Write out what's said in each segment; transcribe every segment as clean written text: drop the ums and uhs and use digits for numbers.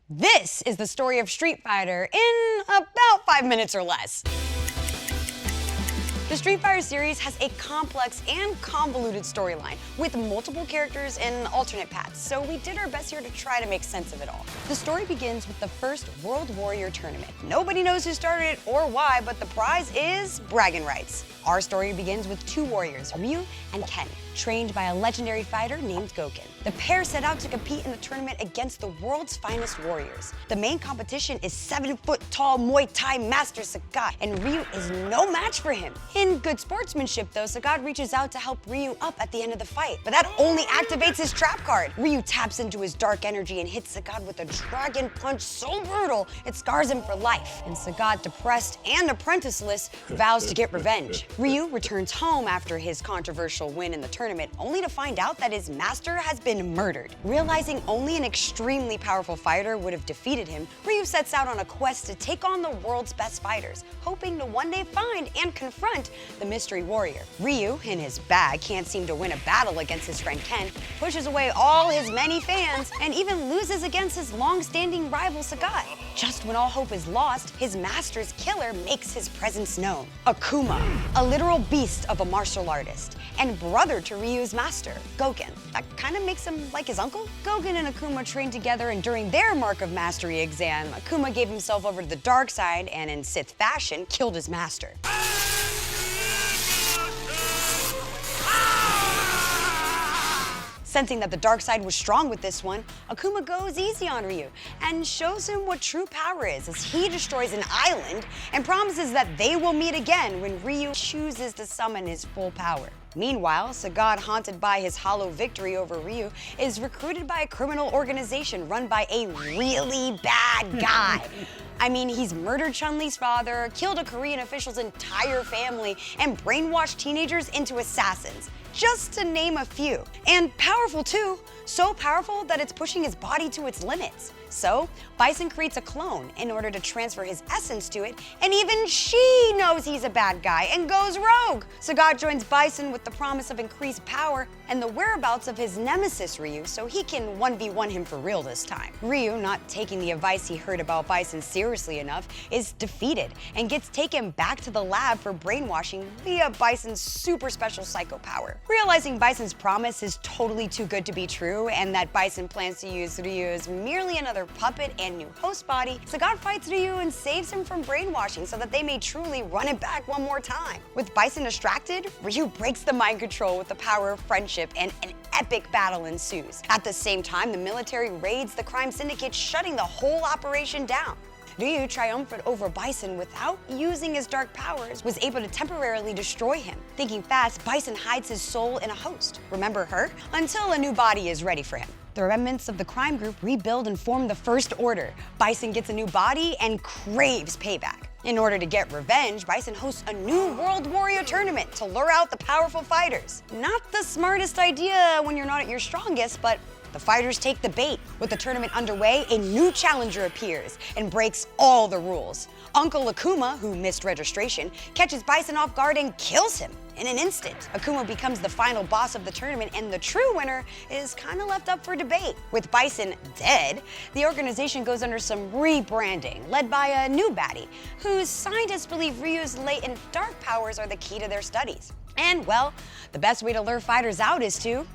This is the story of Street Fighter in about 5 minutes or less. The Street Fighter series has a complex and convoluted storyline with multiple characters and alternate paths, so we did our best here to try to make sense of it all. The story begins with the first World Warrior tournament. Nobody knows who started it or why, but the prize is bragging rights. Our story begins with two warriors, Ryu and Ken, trained by a legendary fighter named Gouken. The pair set out to compete in the tournament against the world's finest warriors. The main competition is 7-foot-tall Muay Thai master Sagat, and Ryu is no match for him. In good sportsmanship though, Sagat reaches out to help Ryu up at the end of the fight, but that only activates his trap card. Ryu taps into his dark energy and hits Sagat with a dragon punch so brutal it scars him for life. And Sagat, depressed and apprenticeless, vows to get revenge. Ryu returns home after his controversial win in the tournament, only to find out that his master has been murdered. Realizing only an extremely powerful fighter would have defeated him, Ryu sets out on a quest to take on the world's best fighters, hoping to one day find and confront the mystery warrior. Ryu, in his bag, can't seem to win a battle against his friend Ken, pushes away all his many fans, and even loses against his long-standing rival Sagat. Just when all hope is lost, his master's killer makes his presence known. Akuma, a literal beast of a martial artist, and brother to Ryu's master, Gouken. That kind of makes him like his uncle? Gouken and Akuma trained together, and during their Mark of Mastery exam, Akuma gave himself over to the dark side and in Sith fashion, killed his master. Sensing that the dark side was strong with this one, Akuma goes easy on Ryu and shows him what true power is as he destroys an island and promises that they will meet again when Ryu chooses to summon his full power. Meanwhile, Sagat, haunted by his hollow victory over Ryu, is recruited by a criminal organization run by a really bad guy. I mean, he's murdered Chun-Li's father, killed a Korean official's entire family, and brainwashed teenagers into assassins, just to name a few. And powerful too, so powerful that it's pushing his body to its limits. So, Bison creates a clone in order to transfer his essence to it, and even she knows he's a bad guy and goes rogue. Sagat joins Bison with the promise of increased power and the whereabouts of his nemesis Ryu so he can 1v1 him for real this time. Ryu, not taking the advice he heard about Bison seriously enough, is defeated and gets taken back to the lab for brainwashing via Bison's super special psycho power. Realizing Bison's promise is totally too good to be true and that Bison plans to use Ryu as merely another puppet and new host body, Sagat fights Ryu and saves him from brainwashing so that they may truly run it back one more time. With Bison distracted, Ryu breaks the mind control with the power of friendship and an epic battle ensues. At the same time, the military raids the crime syndicate, shutting the whole operation down. Ryu, triumphant over Bison without using his dark powers, was able to temporarily destroy him. Thinking fast, Bison hides his soul in a host. Remember her? Until a new body is ready for him. The remnants of the crime group rebuild and form the First Order. Bison gets a new body and craves payback. In order to get revenge, Bison hosts a new World Warrior tournament to lure out the powerful fighters. Not the smartest idea when you're not at your strongest, but the fighters take the bait. With the tournament underway, a new challenger appears and breaks all the rules. Uncle Akuma, who missed registration, catches Bison off guard and kills him in an instant. Akuma becomes the final boss of the tournament, and the true winner is kind of left up for debate. With Bison dead, the organization goes under some rebranding, led by a new baddie, whose scientists believe Ryu's latent dark powers are the key to their studies. And, well, the best way to lure fighters out is to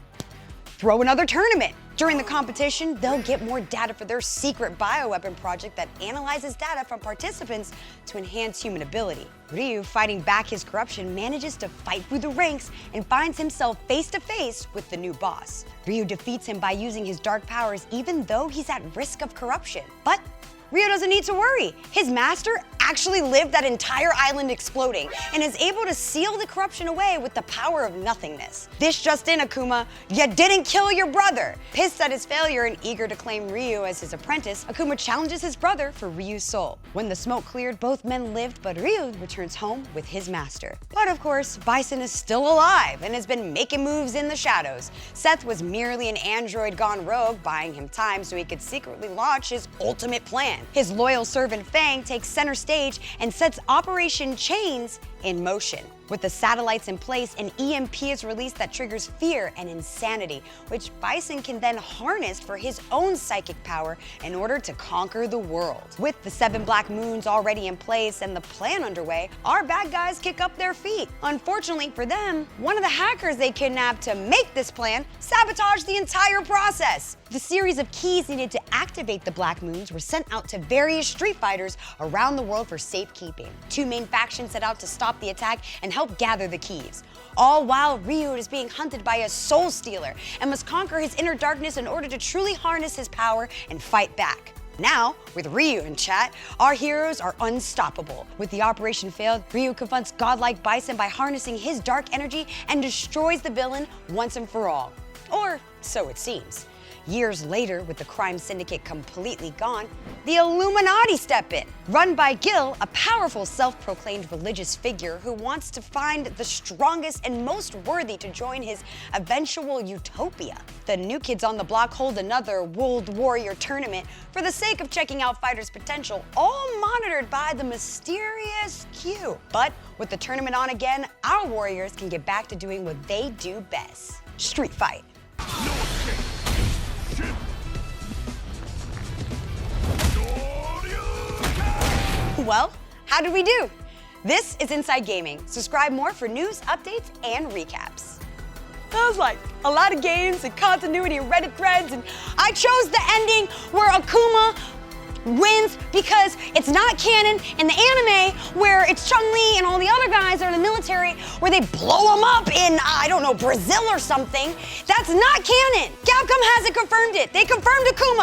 throw another tournament. During the competition, they'll get more data for their secret bioweapon project that analyzes data from participants to enhance human ability. Ryu, fighting back his corruption, manages to fight through the ranks and finds himself face to face with the new boss. Ryu defeats him by using his dark powers even though he's at risk of corruption. But Ryu doesn't need to worry. His master actually lived that entire island exploding and is able to seal the corruption away with the power of nothingness. This just in, Akuma, you didn't kill your brother. Pissed at his failure and eager to claim Ryu as his apprentice, Akuma challenges his brother for Ryu's soul. When the smoke cleared, both men lived, but Ryu returns home with his master. But of course, Bison is still alive and has been making moves in the shadows. Seth was merely an android gone rogue, buying him time so he could secretly launch his ultimate plan. His loyal servant Fang takes center stage and sets Operation Chains in motion. With the satellites in place, an EMP is released that triggers fear and insanity, which Bison can then harness for his own psychic power in order to conquer the world. With the 7 black moons already in place and the plan underway, our bad guys kick up their feet. Unfortunately for them, one of the hackers they kidnapped to make this plan sabotaged the entire process. The series of keys needed to activate the black moons were sent out to various street fighters around the world for safekeeping. 2 main factions set out to stop the attack and help gather the keys. All while Ryu is being hunted by a soul stealer and must conquer his inner darkness in order to truly harness his power and fight back. Now, with Ryu in chat, our heroes are unstoppable. With the operation failed, Ryu confronts godlike Bison by harnessing his dark energy and destroys the villain once and for all. Or so it seems. Years later, with the crime syndicate completely gone, the Illuminati step in. Run by Gil, a powerful self-proclaimed religious figure who wants to find the strongest and most worthy to join his eventual utopia. The New Kids on the Block hold another World Warrior tournament for the sake of checking out fighters' potential, all monitored by the mysterious Q. But with the tournament on again, our warriors can get back to doing what they do best: street fight. Well, how did we do? This is Inside Gaming. Subscribe more for news, updates, and recaps. That was like a lot of games and continuity and Reddit threads, and I chose the ending where Akuma wins because it's not canon in the anime where it's Chun-Li and all the other guys are in the military where they blow them up in, I don't know, Brazil or something. That's not canon. Capcom hasn't confirmed it. They confirmed Akuma.